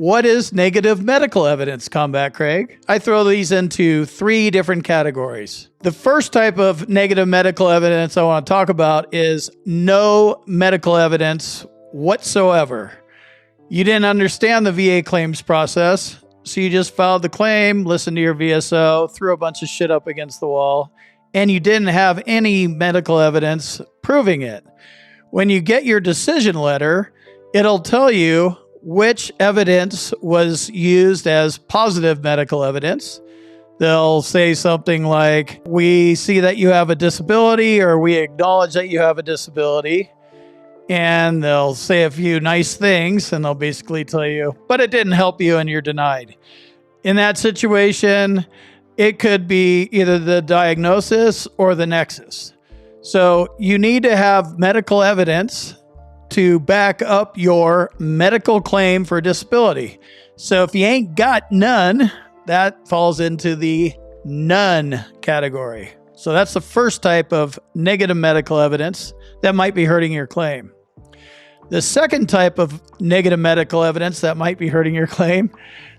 What is negative medical evidence, Combat Craig? I throw these into 3 different categories. The first type of negative medical evidence I want to talk about is no medical evidence whatsoever. You didn't understand the VA claims process, so you just filed the claim, listened to your VSO, threw a bunch of shit up against the wall, and you didn't have any medical evidence proving it. When you get your decision letter, it'll tell you which evidence was used as positive medical evidence. They'll say something like, we see that you have a disability, or we acknowledge that you have a disability. And they'll say a few nice things, and they'll basically tell you, but it didn't help you and you're denied. In that situation, it could be either the diagnosis or the nexus. So you need to have medical evidence to back up your medical claim for disability. So if you ain't got none, that falls into the none category. So that's the first type of negative medical evidence that might be hurting your claim. The second type of negative medical evidence that might be hurting your claim,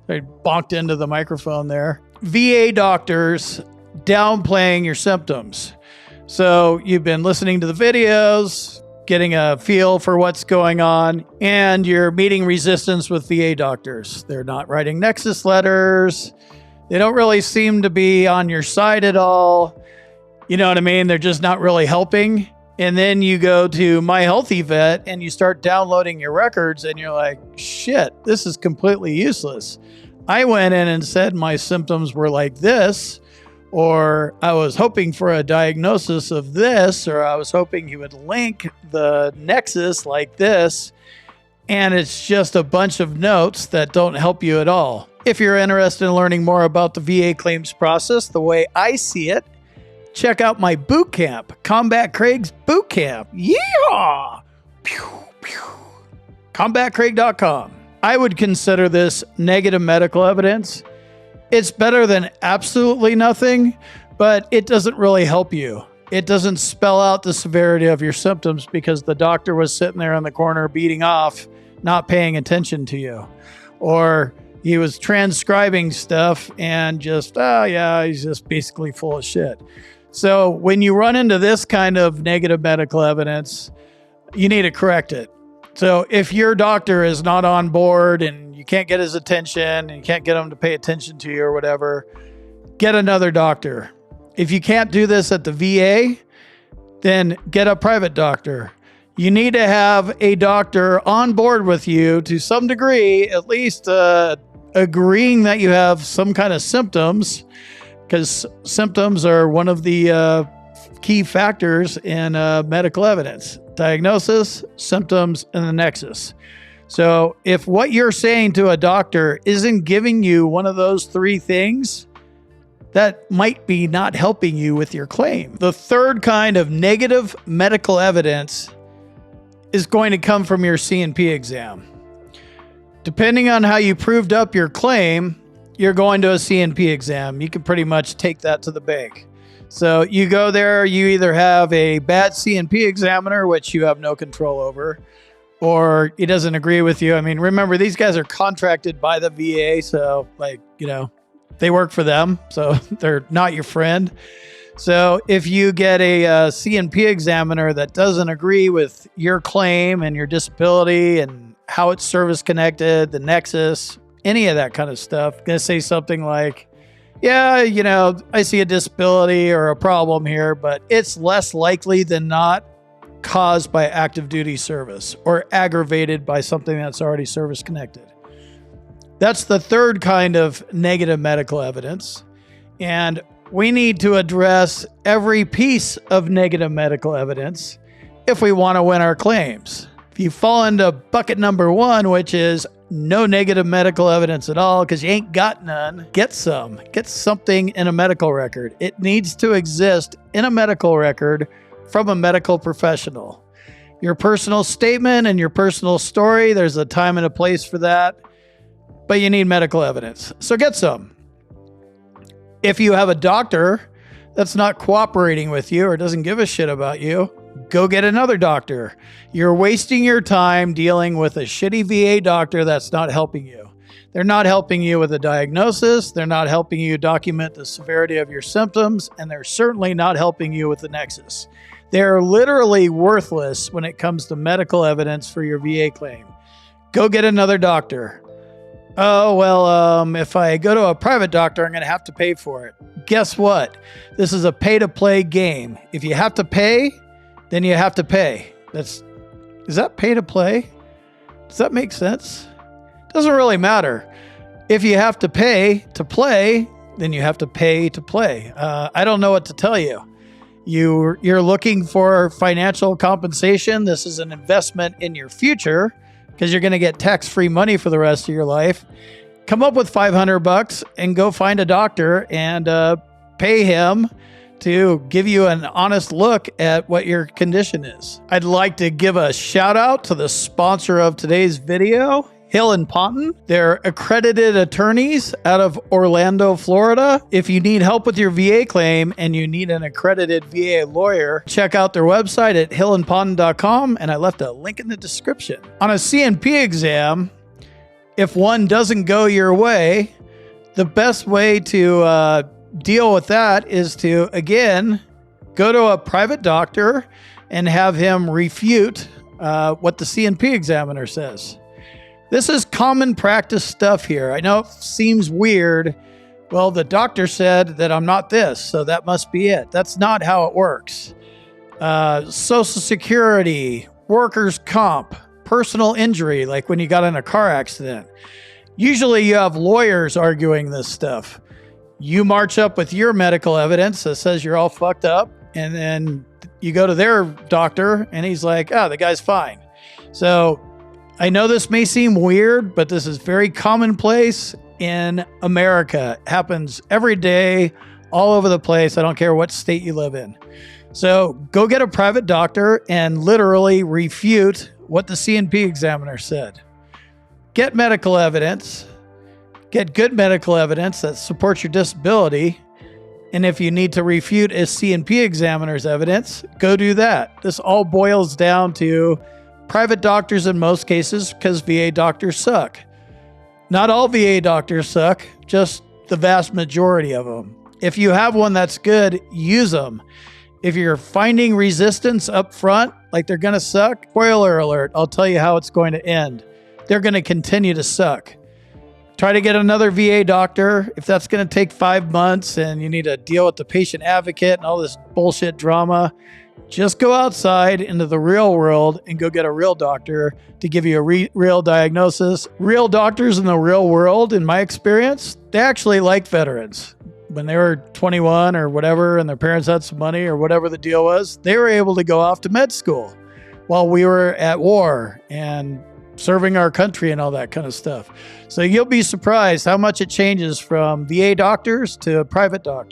I bonked into the microphone there, VA doctors downplaying your symptoms. So you've been listening to the videos, getting a feel for what's going on, and you're meeting resistance with VA doctors. They're not writing nexus letters. They don't really seem to be on your side at all. You know what I mean? They're just not really helping. And then you go to My Healthy Vet and you start downloading your records and you're like, shit, this is completely useless. I went in and said my symptoms were like this, or I was hoping for a diagnosis of this, or I was hoping he would link the nexus like this. And it's just a bunch of notes that don't help you at all. If you're interested in learning more about the VA claims process, the way I see it, check out my boot camp, Combat Craig's Boot Camp. Yeehaw! Pew, pew. CombatCraig.com. I would consider this negative medical evidence. It's better than absolutely nothing, but it doesn't really help you. It doesn't spell out the severity of your symptoms because the doctor was sitting there in the corner beating off, not paying attention to you. Or he was transcribing stuff and just, oh yeah, he's just basically full of shit. So when you run into this kind of negative medical evidence, you need to correct it. So if your doctor is not on board and you can't get his attention and you can't get him to pay attention to you or whatever, get another doctor. If you can't do this at the VA, then get a private doctor. You need to have a doctor on board with you to some degree, at least agreeing that you have some kind of symptoms, because symptoms are one of the key factors in medical evidence. Diagnosis, symptoms, and the nexus. So if what you're saying to a doctor isn't giving you one of those 3 things, that might be not helping you with your claim. The third kind of negative medical evidence is going to come from your C&P exam. Depending on how you proved up your claim, you're going to a C&P exam. You can pretty much take that to the bank. So you go there, you either have a bad C&P examiner, which you have no control over, or he doesn't agree with you. I mean, remember, these guys are contracted by the VA, so they work for them, so they're not your friend. So if you get a C&P examiner that doesn't agree with your claim and your disability and how it's service connected, the nexus, any of that kind of stuff, going to say something like, yeah, I see a disability or a problem here, but it's less likely than not caused by active duty service or aggravated by something that's already service connected. That's the third kind of negative medical evidence. And we need to address every piece of negative medical evidence if we want to win our claims. If you fall into bucket number 1, which is no negative medical evidence at all because you ain't got none, get some. Get something in a medical record. It needs to exist in a medical record from a medical professional. Your personal statement and your personal story, there's a time and a place for that, but you need medical evidence. So get some. If you have a doctor that's not cooperating with you or doesn't give a shit about you, go get another doctor. You're wasting your time dealing with a shitty VA doctor that's not helping you. They're not helping you with a diagnosis. They're not helping you document the severity of your symptoms, and they're certainly not helping you with the nexus. They're literally worthless when it comes to medical evidence for your VA claim. Go get another doctor. Oh, well, if I go to a private doctor, I'm going to have to pay for it. Guess what? This is a pay-to-play game. If you have to pay, then you have to pay. Is that pay-to-play? Does that make sense? Doesn't really matter. If you have to pay to play, then you have to pay to play. I don't know what to tell you. You're looking for financial compensation. This is an investment in your future because you're going to get tax-free money for the rest of your life. Come up with $500 and go find a doctor and pay him to give you an honest look at what your condition is. I'd like to give a shout out to the sponsor of today's video, Hill & Ponton. They're accredited attorneys out of Orlando, Florida. If you need help with your VA claim and you need an accredited VA lawyer, check out their website at hillandponton.com, and I left a link in the description. On a C&P exam, if one doesn't go your way, the best way to deal with that is to, again, go to a private doctor and have him refute what the C&P Examiner says. This is common practice stuff here. I know it seems weird. Well, the doctor said that I'm not this, so that must be it. That's not how it works. Social Security, workers' comp, personal injury, like when you got in a car accident. Usually you have lawyers arguing this stuff. You march up with your medical evidence that says you're all fucked up, and then you go to their doctor, and he's like, oh, the guy's fine. So I know this may seem weird, but this is very commonplace in America. It happens every day, all over the place. I don't care what state you live in. So go get a private doctor and literally refute what the C&P Examiner said. Get medical evidence. Get good medical evidence that supports your disability. And if you need to refute a C&P Examiner's evidence, go do that. This all boils down to private doctors in most cases, because VA doctors suck. Not all VA doctors suck, just the vast majority of them. If you have one that's good, use them. If you're finding resistance up front, like they're going to suck, spoiler alert, I'll tell you how it's going to end. They're going to continue to suck. Try to get another VA doctor. If that's going to take 5 months and you need to deal with the patient advocate and all this bullshit drama, just go outside into the real world and go get a real doctor to give you a real diagnosis. Real doctors in the real world, in my experience, they actually like veterans. When they were 21 or whatever and their parents had some money or whatever the deal was, they were able to go off to med school while we were at war and serving our country and all that kind of stuff. So you'll be surprised how much it changes from VA doctors to private doctors.